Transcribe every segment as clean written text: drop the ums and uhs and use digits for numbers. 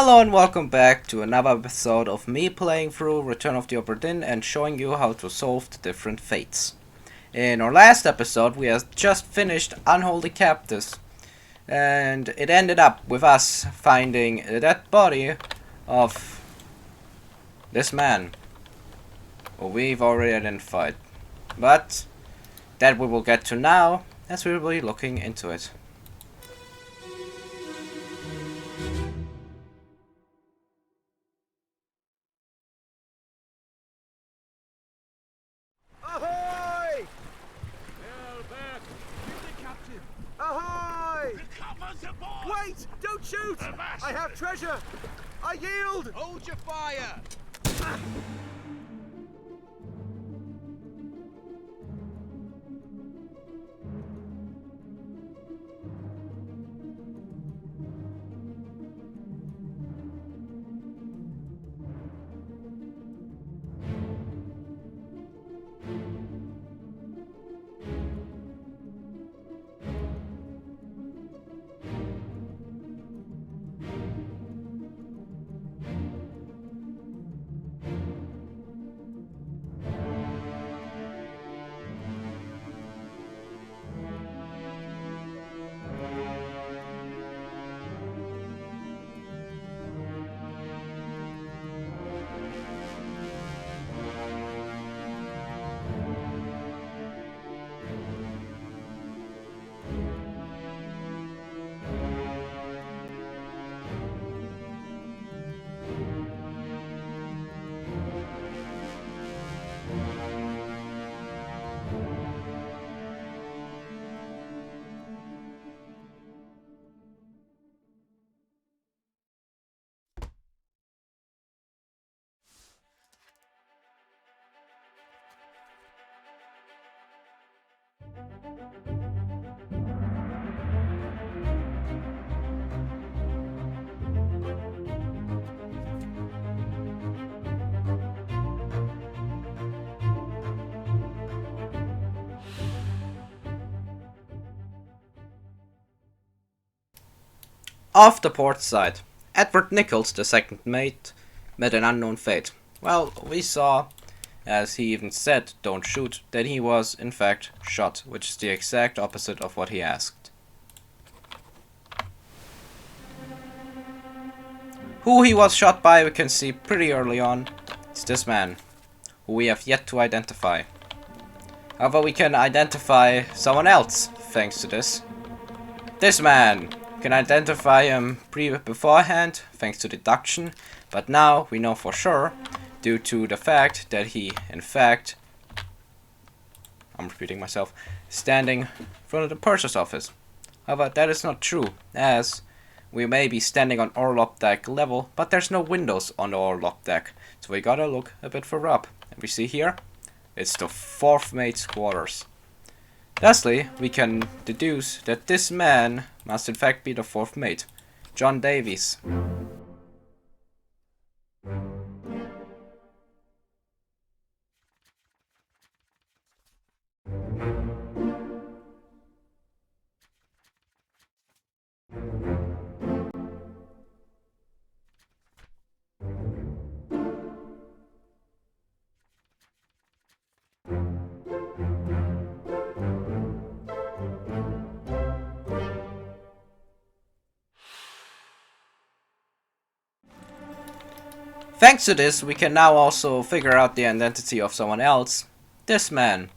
Hello and welcome back to another episode of me playing through Return of the Obra Dinn and showing you how to solve the different fates. In our last episode we had just finished Unholy Captives, and it ended up with us finding the dead body of this man, who we've already identified. But that we will get to now, as we will be looking into it. Ahoy! Well, back. Give the captain. Ahoy! Recover the boy! Wait! Don't shoot! Avast! I have treasure! I yield! Hold your fire! Off the port side, Edward Nichols, the second mate, met an unknown fate. Well, we saw, as he even said, don't shoot, that he was, in fact, shot, which is the exact opposite of what he asked. Who he was shot by we can see pretty early on. It's this man, who we have yet to identify. However, we can identify someone else, thanks to this. This man! We can identify him beforehand, thanks to deduction, but now we know for sure, due to the fact that he, in fact, I'm repeating myself, standing in front of the purser's office. However, that is not true, as we may be standing on orlop deck level, but there's no windows on the orlop deck, so we gotta look a bit further up. And we see here, it's the fourth mate's quarters. Lastly, we can deduce that this man must in fact be the fourth mate, John Davies. Thanks to this, we can now also figure out the identity of someone else. This man.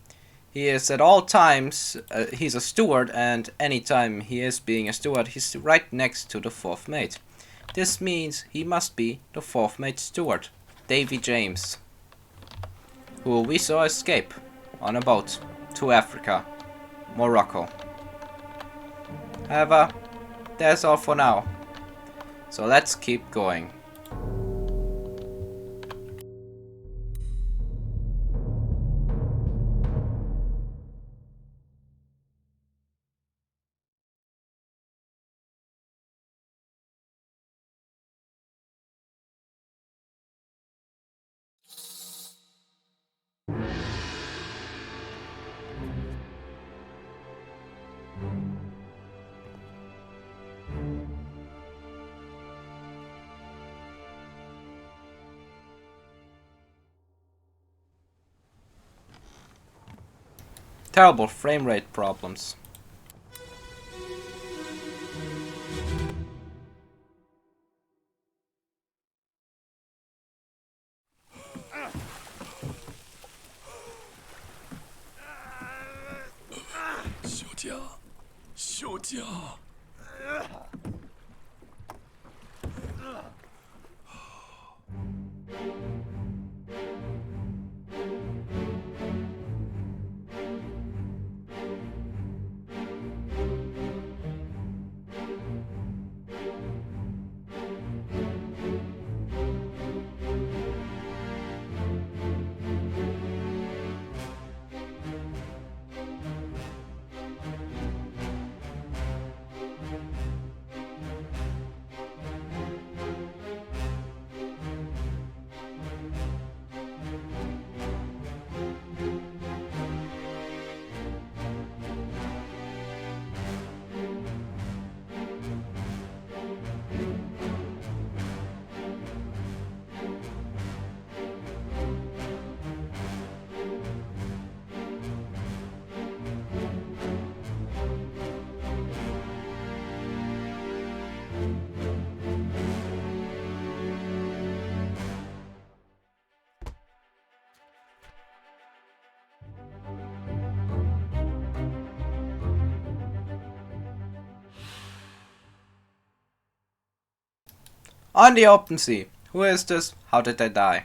He is at all times, he's a steward, and anytime he is being a steward, he's right next to the fourth mate. This means he must be the fourth mate steward, Davy James, who we saw escape on a boat to Africa, Morocco. However, that's all for now. So let's keep going. Terrible frame rate problems. On the open sea. Who is this? How did they die?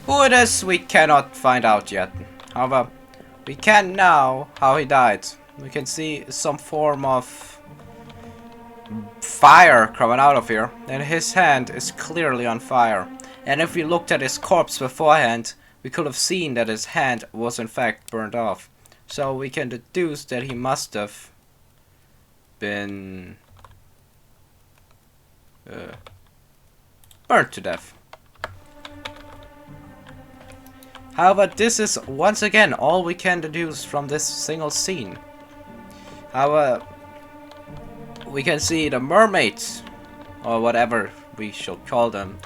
Who it is, we cannot find out yet. However, we can now how he died. We can see some form of fire coming out of here, and his hand is clearly on fire. And if we looked at his corpse beforehand, we could have seen that his hand was in fact burned off. So we can deduce that he must have been burnt to death. However, this is once again all we can deduce from this single scene. However, we can see the mermaids, or whatever we shall call them,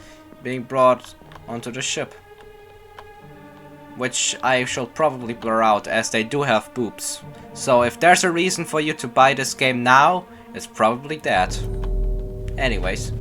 being brought onto the ship. Which I shall probably blur out, as they do have boobs. So if there's a reason for you to buy this game now, it's probably that. Anyways.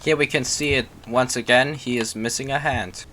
Here we can see it once again, he is missing a hand.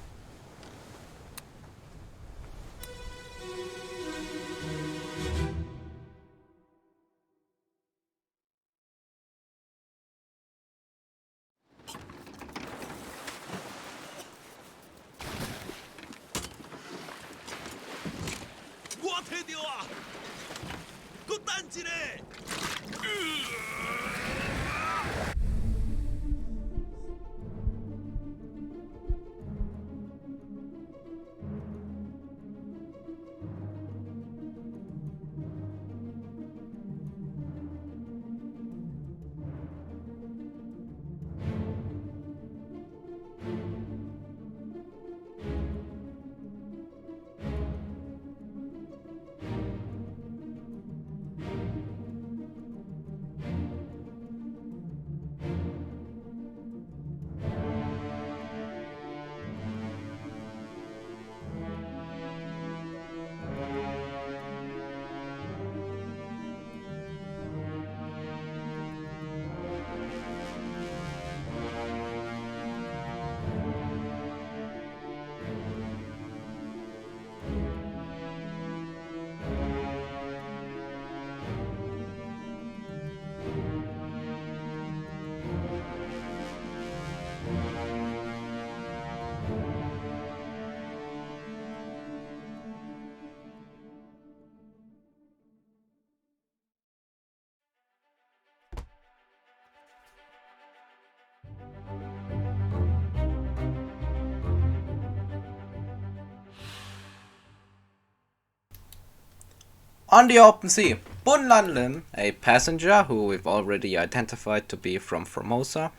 On the open sea, Bun Lan Lim, a passenger who we've already identified to be from Formosa,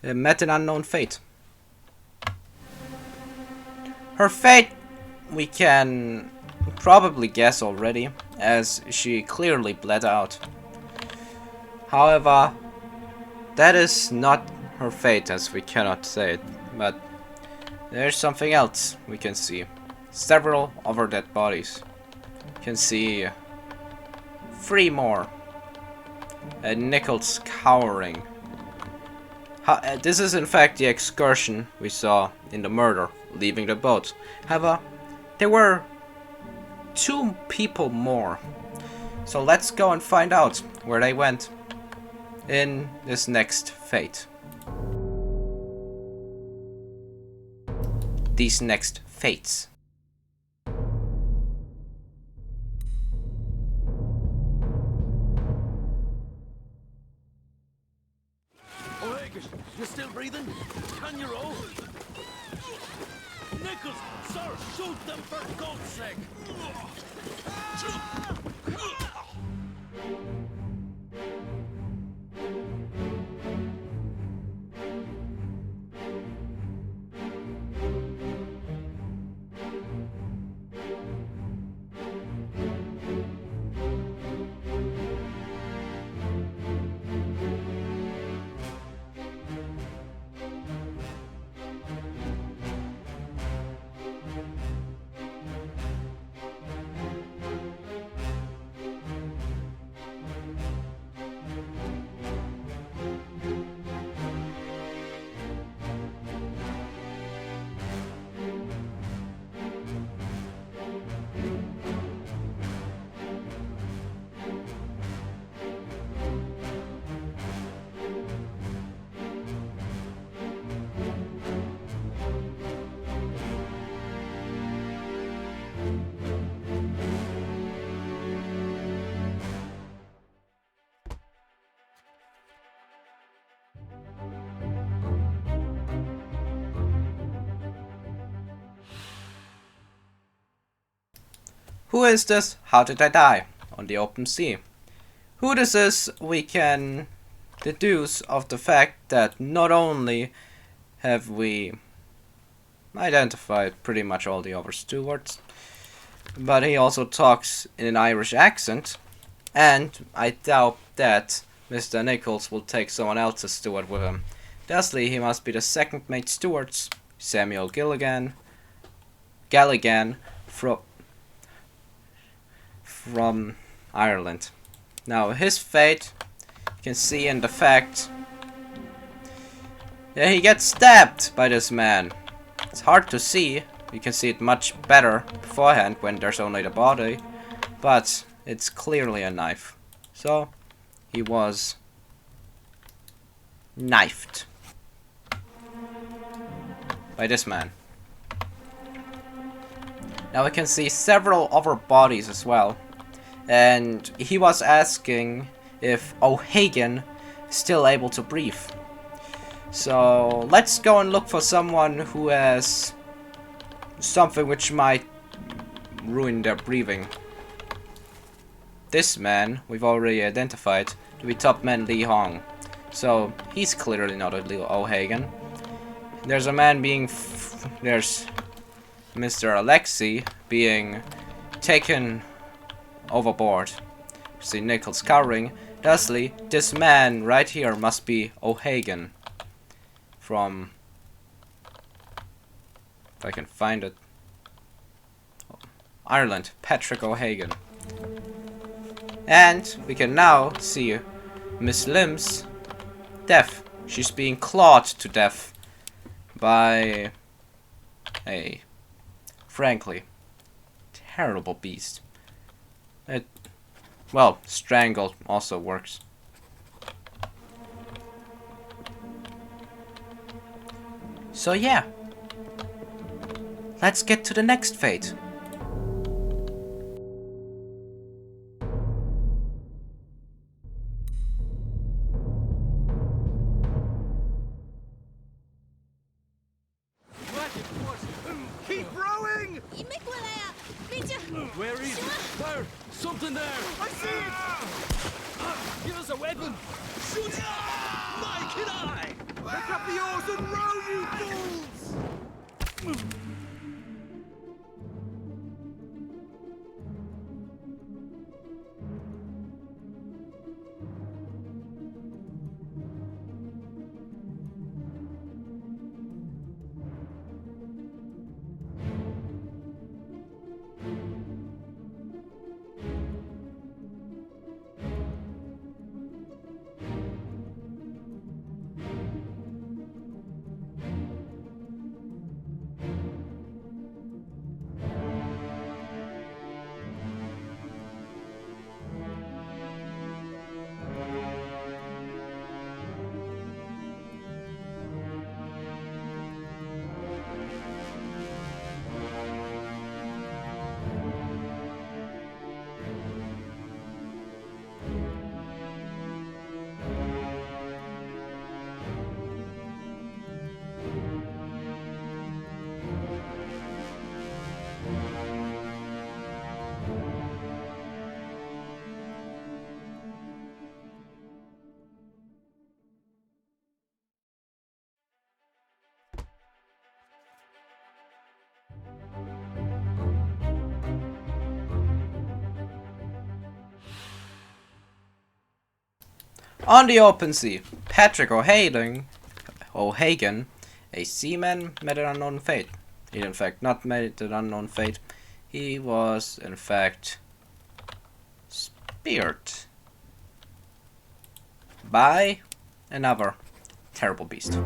met an unknown fate. Her fate we can probably guess already, as she clearly bled out. However, that is not her fate, as we cannot say it, but there's something else we can see. Several other dead bodies. You can see 3 more. And Nichols cowering. This is in fact the excursion we saw in the murder, leaving the boat. However, there were 2 people more. So let's go and find out where they went in this next fate. These next fates. O'Hagan, you still breathing? Can you row? Nichols, sir, shoot them for God's sake! Who is this? How did I die? On the open sea. Who this is, we can deduce of the fact that not only have we identified pretty much all the other stewards, but he also talks in an Irish accent, and I doubt that Mr. Nichols will take someone else's steward with him. Thusly, he must be the second mate stewards, Samuel Galligan, from Ireland. Now, his fate you can see in the fact that he gets stabbed by this man. It's hard to see. You can see it much better beforehand when there's only the body, but it's clearly a knife. So, he was knifed by this man. Now we can see several other bodies as well. And he was asking if O'Hagan is still able to breathe. So let's go and look for someone who has something which might ruin their breathing. This man we've already identified to be top man Lee Hong. So he's clearly not O'Hagan. There's a man being there's Mr. Alexei being taken overboard. See Nichols cowering. Thusly, this man right here must be O'Hagan from, if I can find it, Ireland, Patrick O'Hagan. And we can now see Miss Lim's death. She's being clawed to death by a, frankly, terrible beast. Well, strangled also works. So yeah, let's get to the next fate. Keep rowing! Where is it? Sir, something there! I see it! Give us a weapon! Shoot! Mike and I! Pick up the oars and row, you fools! On the open sea, Patrick O'Hagan, a seaman, met an unknown fate. He in fact not met an unknown fate. He was in fact speared by another terrible beast.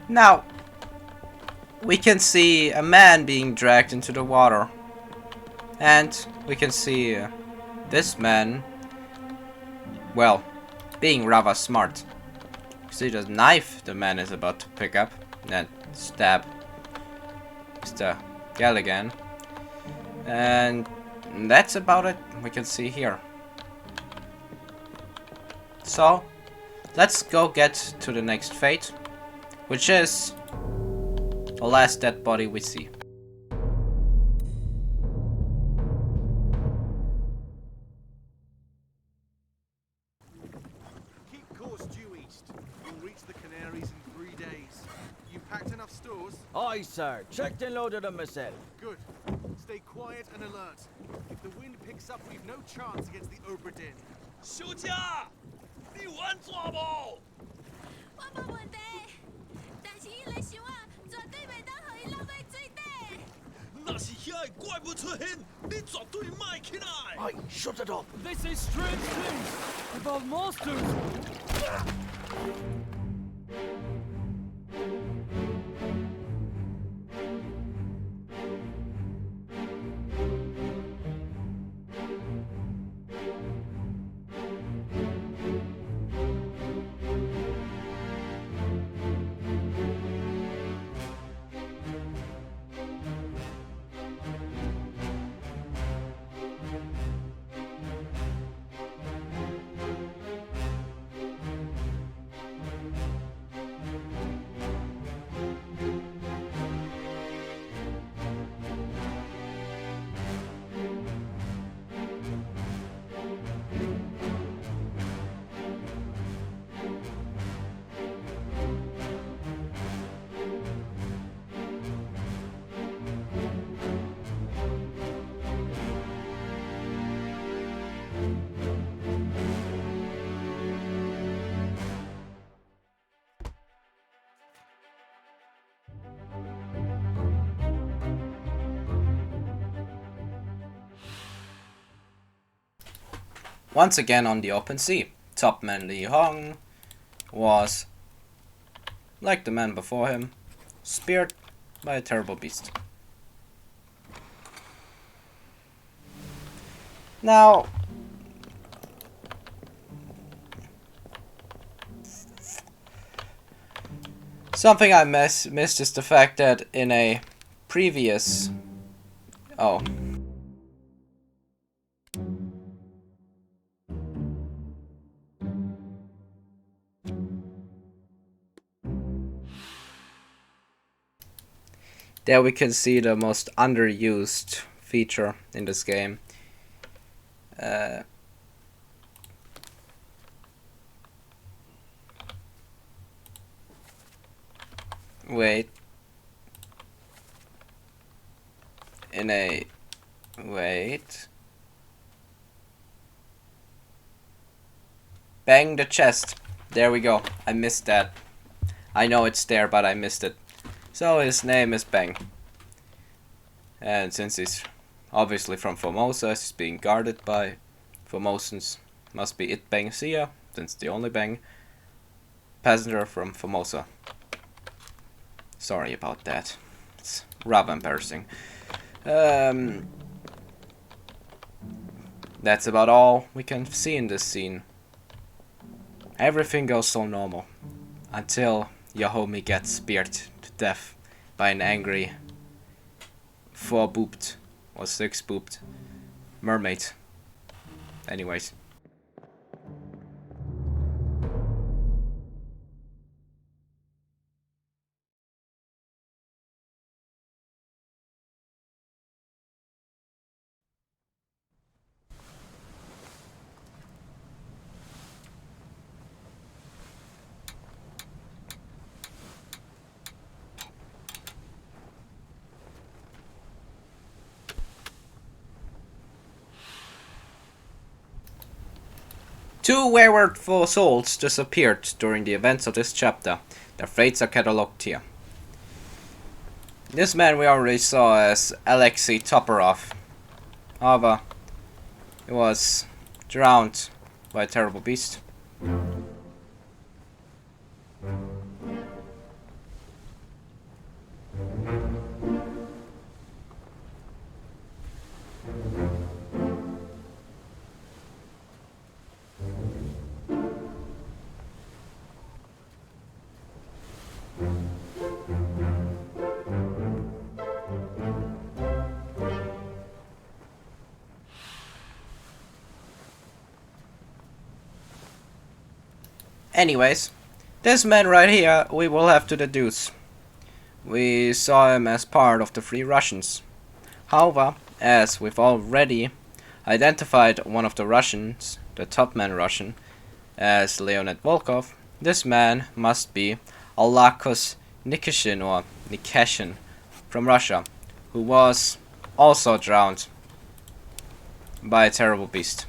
Now, we can see a man being dragged into the water. And we can see this man, well, being rather smart. You see the knife the man is about to pick up and stab Mr. Galligan. And that's about it we can see here. So, let's go get to the next fate, which is the last dead body we see. Keep course due east. You'll reach the Canaries in 3 days. You packed enough stores? Aye, sir. Checked and loaded them myself. Good. Stay quiet and alert. If the wind picks up, we've no chance against the Obra Dinn. 休假！你玩抓不？我冇问题，但是伊来想啊，绝对袂当互伊落在水底。那是遐个怪物出现，你绝对卖起来！Aye, shut it up. They say strange things about monsters. Once again on the open sea, Topman Li Hong was, like the man before him, speared by a terrible beast. Now, something I missed is the fact that in a previous... Oh. There we can see the most underused feature in this game. Wait. Wait. Bang the chest. There we go. I missed that. I know it's there, but I missed it. So his name is Bang. And since he's obviously from Formosa, he's being guarded by Formosans. Must be it Bang Sia, since the only Bang passenger from Formosa. Sorry about that. It's rather embarrassing. That's about all we can see in this scene. Everything goes so normal. Until your homie gets speared to death by an angry 4-booped or 6-booped mermaid. Anyways. Two wayward souls disappeared during the events of this chapter. Their fates are catalogued here. This man we already saw as Alexei Toporov. However, he was drowned by a terrible beast. Anyways, this man right here we will have to deduce. We saw him as part of the Three Russians. However, as we've already identified one of the Russians, the top man Russian, as Leonid Volkov, this man must be Alakos Nikishin or Nikeshin from Russia, who was also drowned by a terrible beast.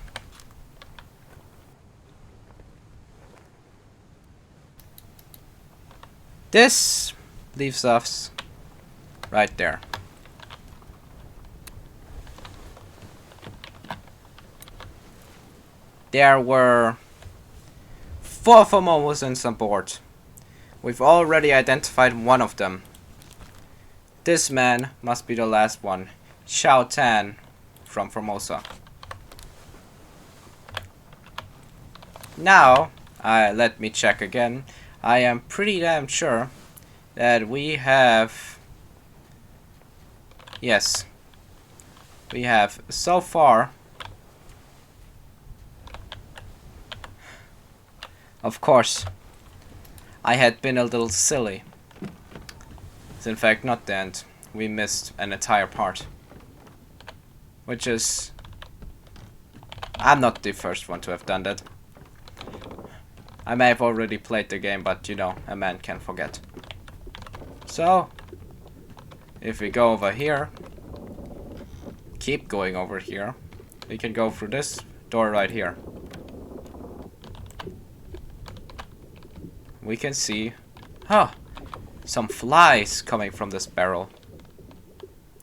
This leaves us right there. There were 4 Formosans on board. We've already identified one of them. This man must be the last one, Xiao Tan from Formosa. Now, let me check again. I am pretty damn sure that we have... Yes. We have so far... Of course, I had been a little silly. It's in fact not the end. We missed an entire part. Which is... I'm not the first one to have done that. I may have already played the game, but you know, a man can forget. So, if we go over here, keep going over here, we can go through this door right here. We can see, some flies coming from this barrel.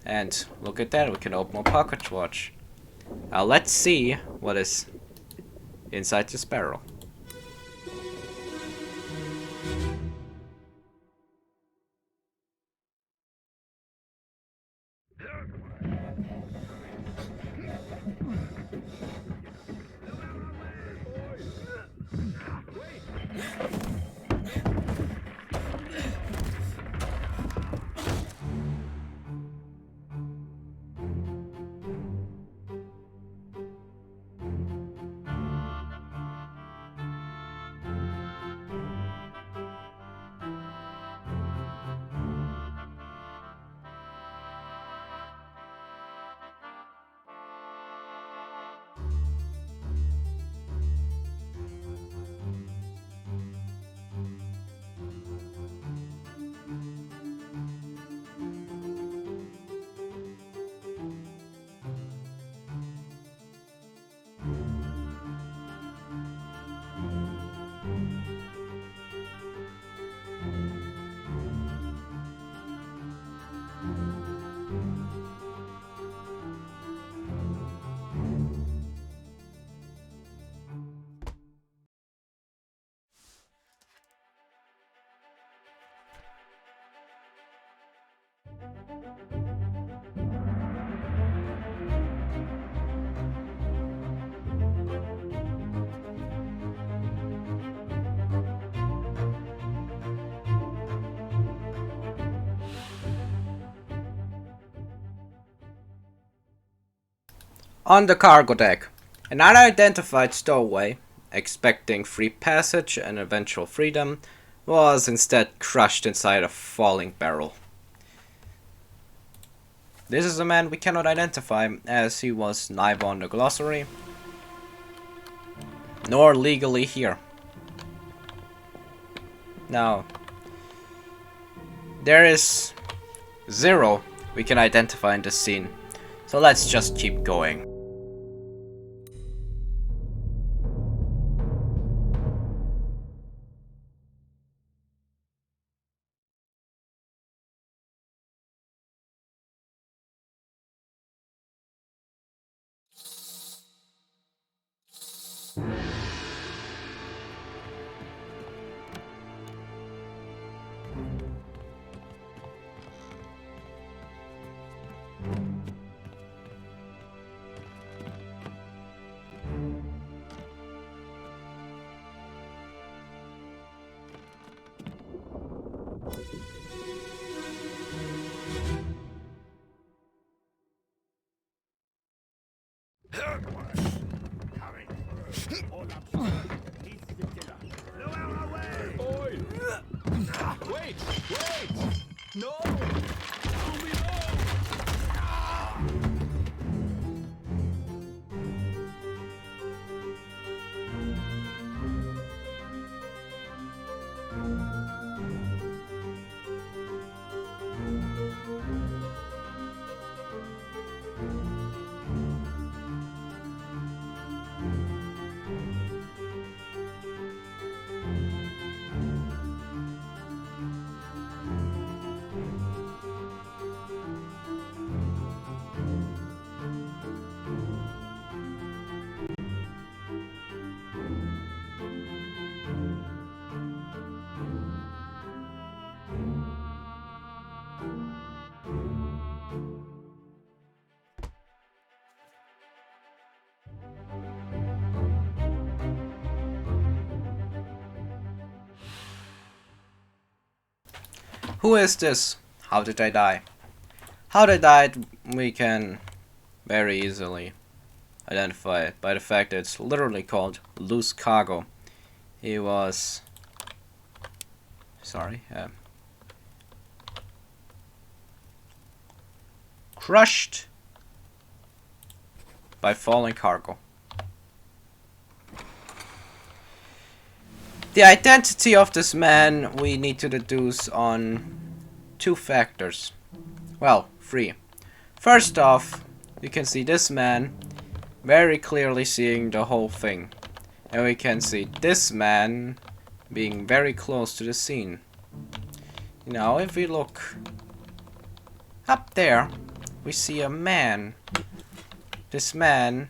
And look at that, we can open a pocket watch. Now let's see what is inside this barrel. On the cargo deck, an unidentified stowaway, expecting free passage and eventual freedom, was instead crushed inside a falling barrel. This is a man we cannot identify, as he was neither on the glossary nor legally here. Now, there is 0 we can identify in this scene, so let's just keep going. Wait! No! Let me go! Who is this? How did I die? How they died we can very easily identify it by the fact that it's literally called loose cargo. He was... crushed by falling cargo. The identity of this man we need to deduce on 2 factors. Well, 3. First off, you can see this man very clearly seeing the whole thing. And we can see this man being very close to the scene. Now, if we look up there, we see a man. This man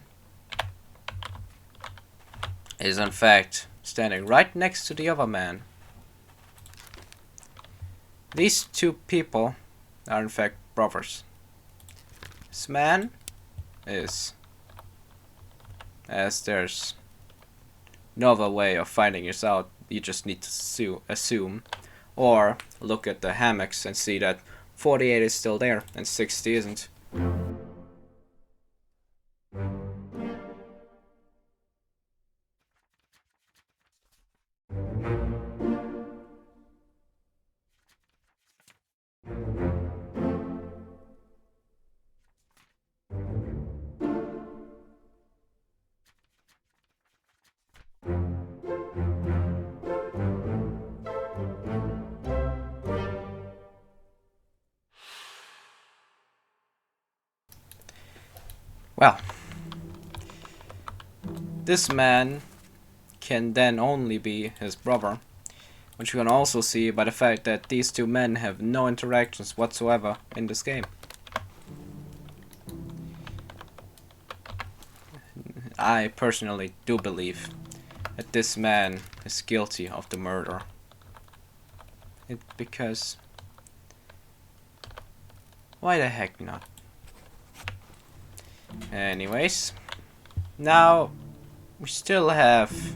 is in fact standing right next to the other man. These 2 people are in fact brothers. This man is, as there's no other way of finding this out, you just need to assume, or look at the hammocks and see that 48 is still there and 60 isn't. Well, this man can then only be his brother, which you can also see by the fact that these 2 men have no interactions whatsoever in this game. I personally do believe that this man is guilty of the murder. Because... why the heck not? Anyways, now we still have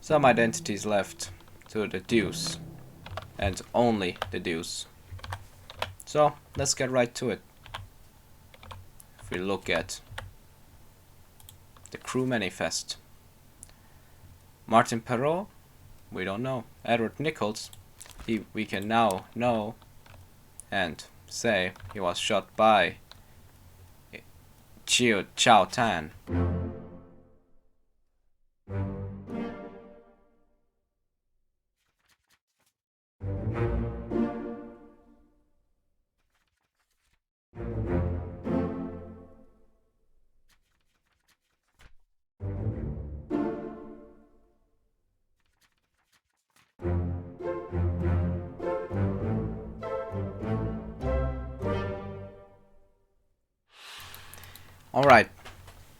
some identities left to deduce, and only deduce. So let's get right to it. If we look at The crew manifest. Martin Perrault? We don't know. Edward Nichols? We can now know and say he was shot by Chao Tan. Alright,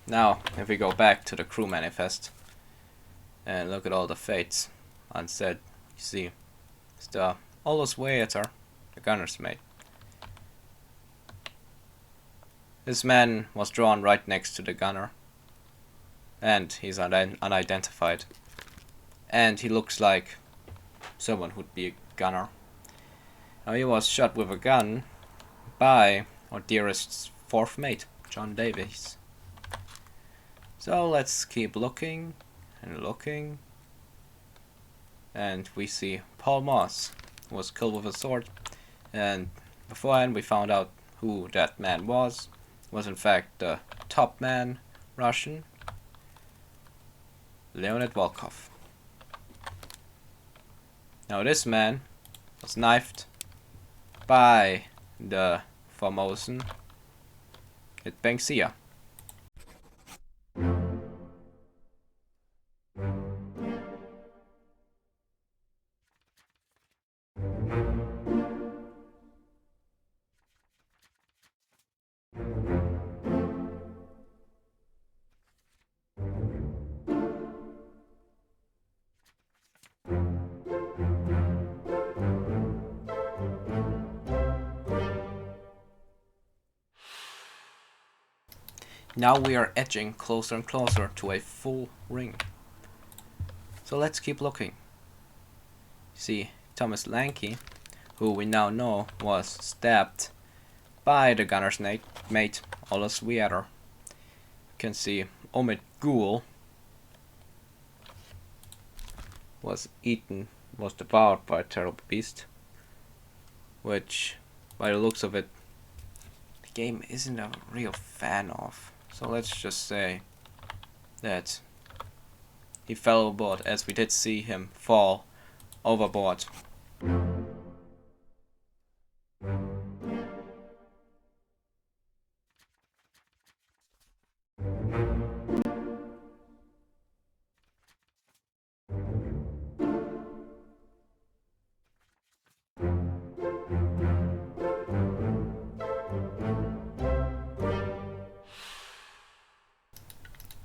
now if we go back to the crew manifest and look at all the fates unsaid, you see it's all those waiter, the gunner's mate. This man was drawn right next to the gunner, and he's unidentified, and he looks like someone who'd be a gunner. Now he was shot with a gun by our dearest fourth mate, John Davies. So let's keep looking and looking, and we see Paul Moss was killed with a sword, and beforehand we found out who that man was in fact the top man, Russian, Leonid Volkov. Now this man was knifed by the Formosan at Banksia. Now we are edging closer and closer to a full ring. So let's keep looking. See, Thomas Lanky, who we now know was stabbed by the gunner's mate, Olas Vierer. You can see Omid Ghoul was devoured by a terrible beast, which, by the looks of it, the game isn't a real fan of. So let's just say that he fell overboard, as we did see him fall overboard.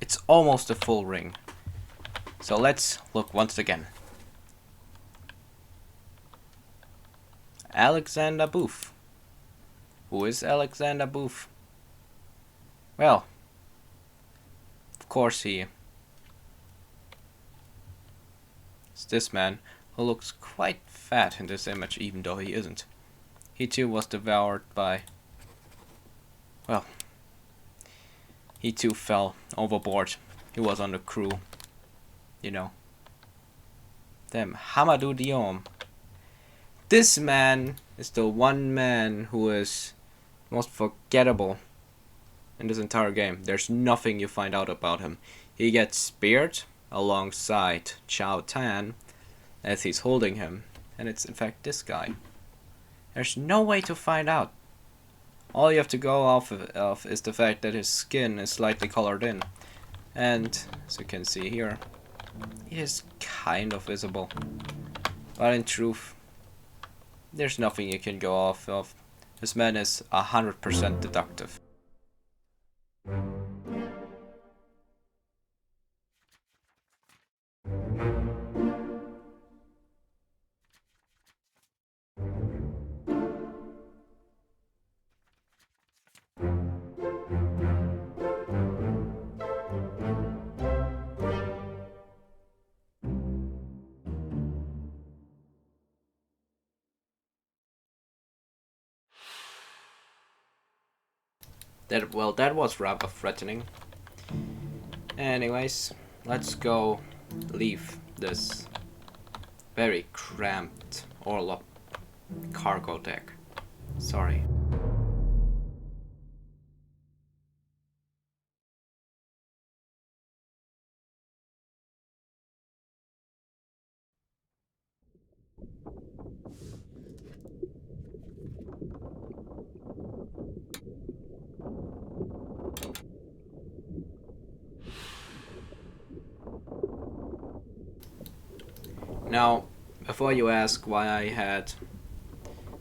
It's almost a full ring. So let's look once again. Alexander Booth. Who is Alexander Booth? Well, of course he is this man who looks quite fat in this image, even though he isn't. He too was devoured by, well, he too fell overboard. He was on the crew, you know. Damn, Hamadou Diom. This man is the one man who is most forgettable in this entire game. There's nothing you find out about him. He gets speared alongside Chao Tan as he's holding him, and it's in fact this guy. There's no way to find out. All you have to go off of is the fact that his skin is slightly colored in. And, as you can see here, it is kind of visible. But in truth, there's nothing you can go off of. This man is 100% deductive. That was rather threatening. Anyways, let's go leave this very cramped Orlop cargo deck. Sorry. Now, before you ask why I had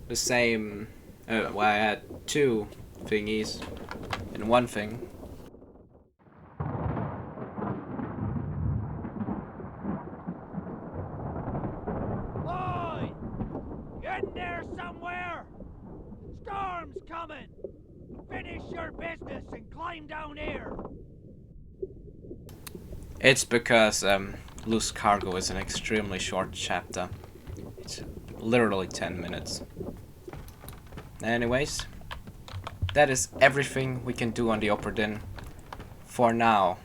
the same, why I had two thingies in one thing. Oi! In there somewhere! Storm's coming! Finish your business and climb down here! It's because Loose Cargo is an extremely short chapter. It's literally 10 minutes. Anyways, that is everything we can do on the Obra Dinn for now.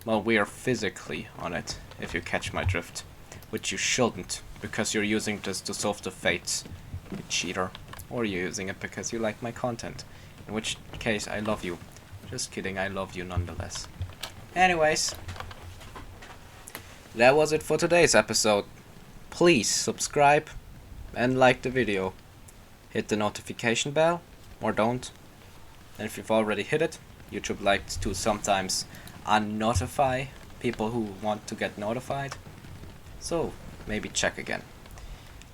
Well, we are physically on it, if you catch my drift. Which you shouldn't, because you're using this to solve the fates, you cheater. Or you're using it because you like my content. In which case, I love you. Just kidding, I love you nonetheless. Anyways, that was it for today's episode. Please subscribe and like the video. Hit the notification bell, or don't. And if you've already hit it, YouTube likes to sometimes unnotify people who want to get notified. So maybe check again.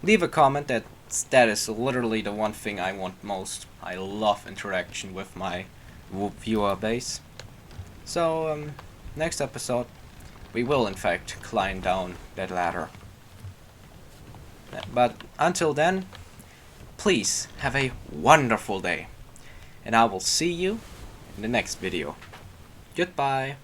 Leave a comment. That is literally the one thing I want most. I love interaction with my viewer base. So next episode we will in fact climb down that ladder. But until then, please have a wonderful day, and I will see you in the next video. Goodbye.